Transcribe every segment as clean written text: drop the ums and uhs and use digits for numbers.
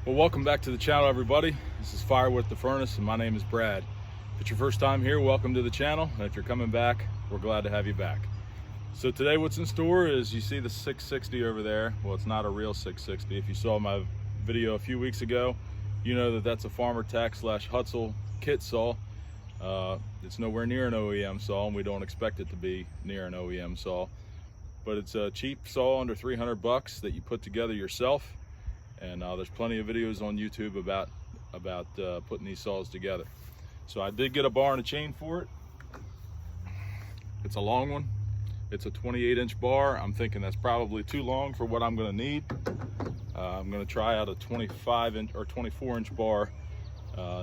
Well, welcome back to the channel, everybody. This is Fire with the Furnace, and my name is Brad. If it's your first time here, welcome to the channel, and if you're coming back, we're glad to have you back. So today what's in store is, you see the 660 over there. Well, it's not a real 660. If you saw my video a few weeks ago, you know that that's a Farmertec / Hutzel kit saw. It's nowhere near an OEM saw, and we don't expect it to be near an OEM saw. But it's a cheap saw under 300 bucks that you put together yourself. And there's plenty of videos on YouTube about putting these saws together. So I did get a bar and a chain for it. It's a long one. It's a 28-inch bar. I'm thinking that's probably too long for what I'm going to need. I'm going to try out a 25-inch or 24-inch bar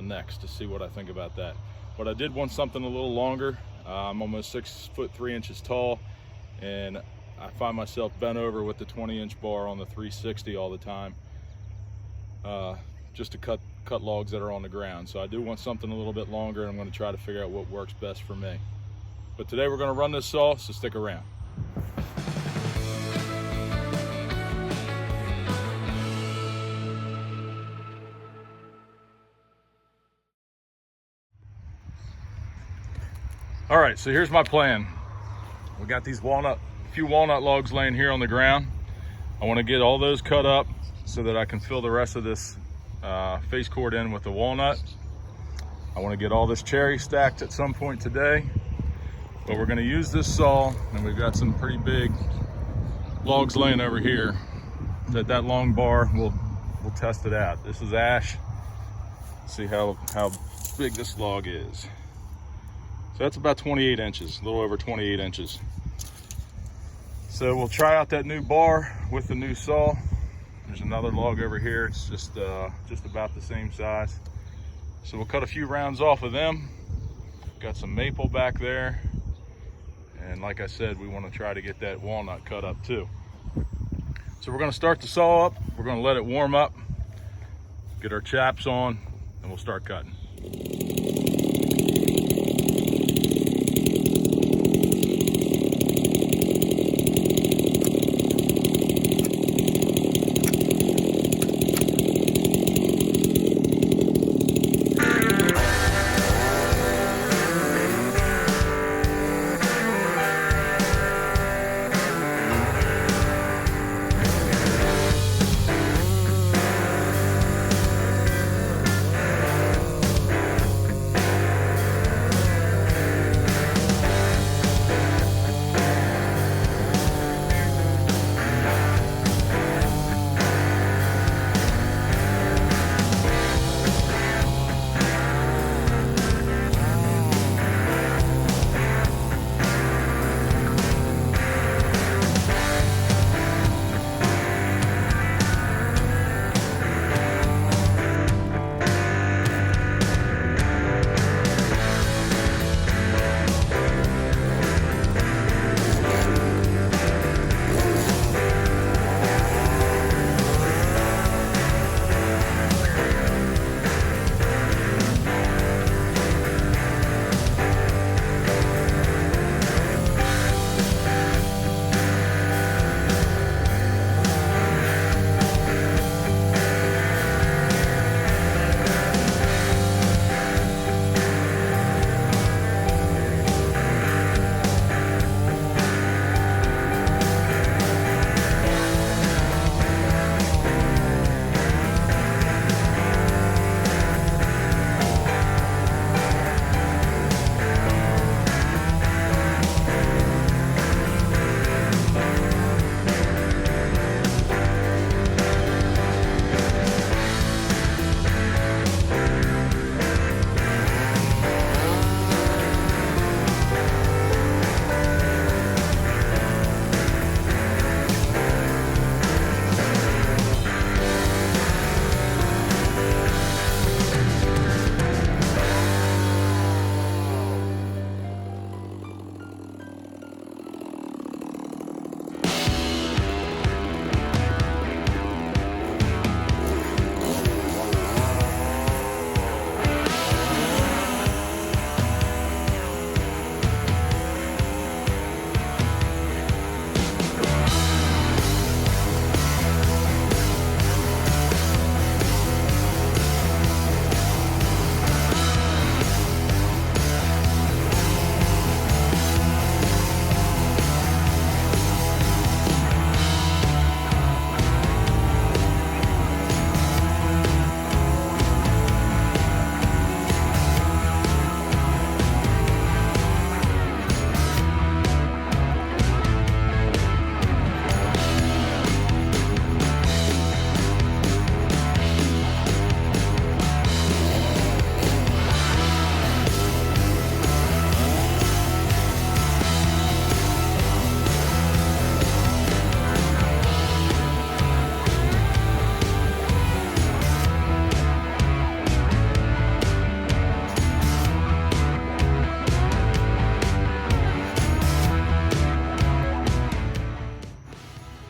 next to see what I think about that. But I did want something a little longer. I'm almost 6 foot 3 inches tall, and I find myself bent over with the 20-inch bar on the 360 all the time. Just to cut logs that are on the ground. So I do want something a little bit longer, and I'm going to try to figure out what works best for me. But today we're going to run this saw, so stick around. All right, so here's my plan. We got these few walnut logs laying here on the ground. I want to get all those cut up so that I can fill the rest of this face cord in with the walnut. I want to get all this cherry stacked at some point today, but we're going to use this saw, and we've got some pretty big logs laying over here. That long bar, we'll test it out. This is ash. See how big this log is. So that's about 28 inches, a little over 28 inches. So we'll try out that new bar with the new saw. There's another log over here. It's just about the same size. So we'll cut a few rounds off of them. Got some maple back there. And like I said, we want to try to get that walnut cut up too. So we're going to start the saw up. We're going to let it warm up, get our chaps on, and we'll start cutting.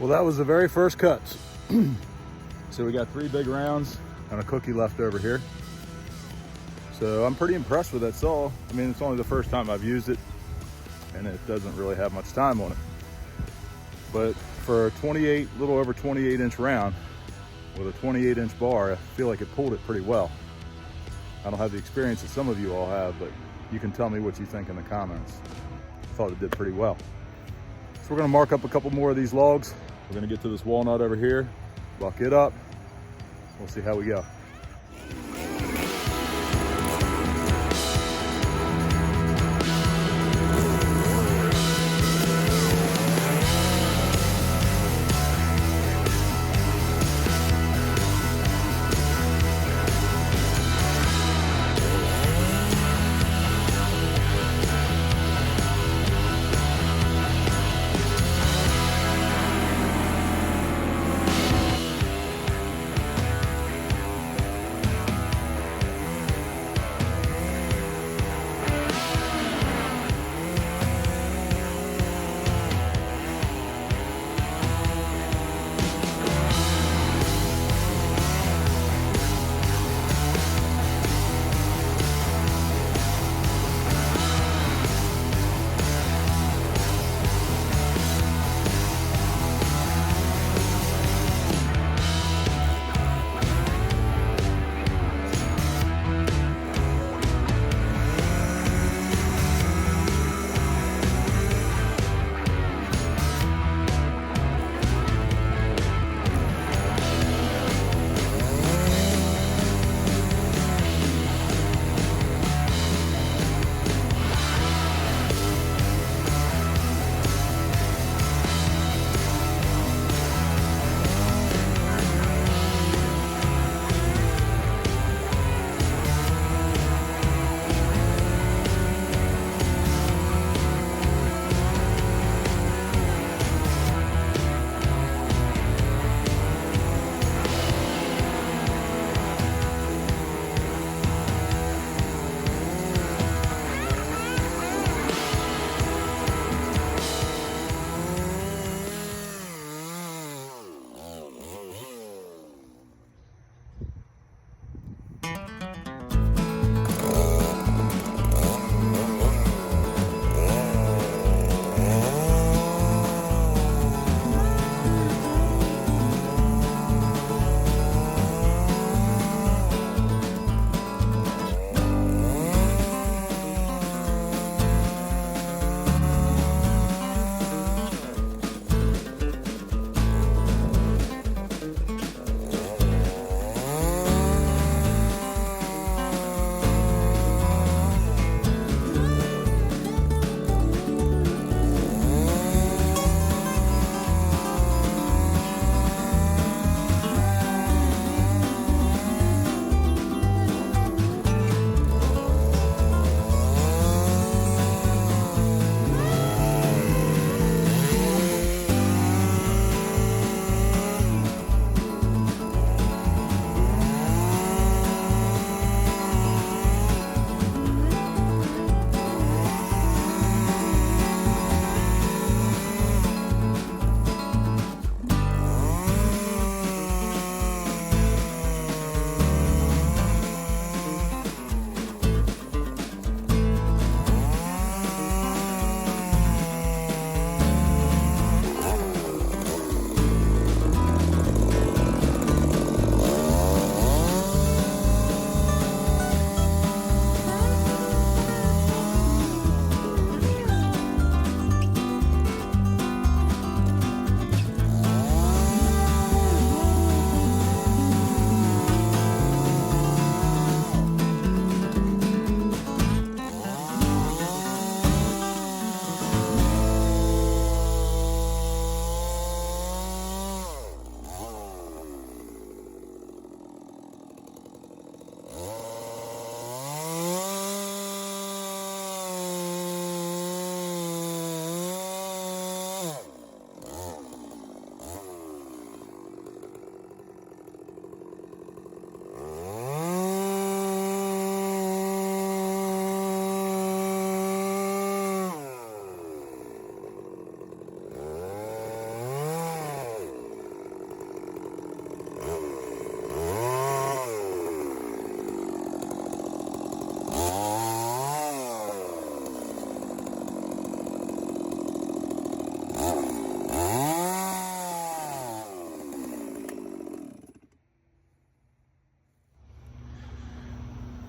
Well, that was the very first cuts. So we got 3 big rounds and a cookie left over here. So I'm pretty impressed with that saw. I mean, it's only the first time I've used it and it doesn't really have much time on it. But for a 28, little over 28-inch round with a 28-inch bar, I feel like it pulled it pretty well. I don't have the experience that some of you all have, but you can tell me what you think in the comments. I thought it did pretty well. So we're gonna mark up a couple more of these logs. We're gonna get to this walnut over here, buck it up. We'll see how we go.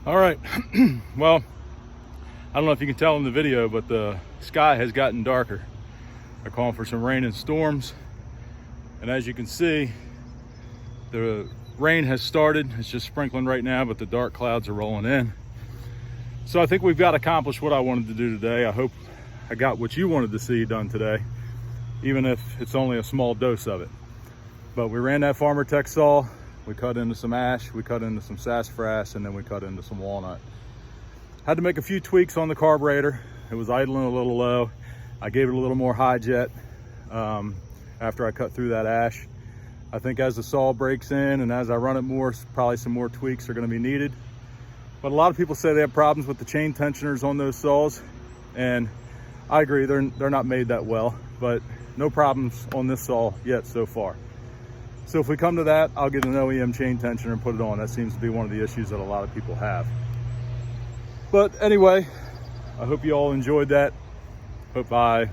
All right, well, I don't know if you can tell in the video, but the sky has gotten darker. They're calling for some rain and storms. And as you can see, the rain has started. It's just sprinkling right now, but the dark clouds are rolling in. So I think we've got accomplished what I wanted to do today. I hope I got what you wanted to see done today, even if it's only a small dose of it. But we ran that Farmertec saw, we cut into some ash, we cut into some sassafras, and then we cut into some walnut. Had to make a few tweaks on the carburetor. It was idling a little low. I gave it a little more high jet after I cut through that ash. I think as the saw breaks in and as I run it more, probably some more tweaks are gonna be needed. But a lot of people say they have problems with the chain tensioners on those saws, and I agree, they're not made that well, but no problems on this saw yet so far. So if we come to that, I'll get an OEM chain tensioner and put it on. That seems to be one of the issues that a lot of people have. But anyway, I hope you all enjoyed that. Hope I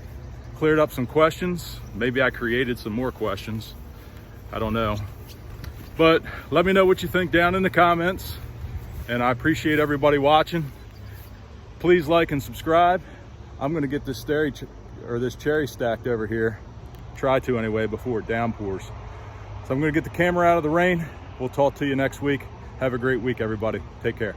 cleared up some questions. Maybe I created some more questions. I don't know. But let me know what you think down in the comments. And I appreciate everybody watching. Please like and subscribe. I'm gonna get this cherry stacked over here. Try to anyway, before it downpours. So I'm gonna get the camera out of the rain. We'll talk to you next week. Have a great week, everybody. Take care.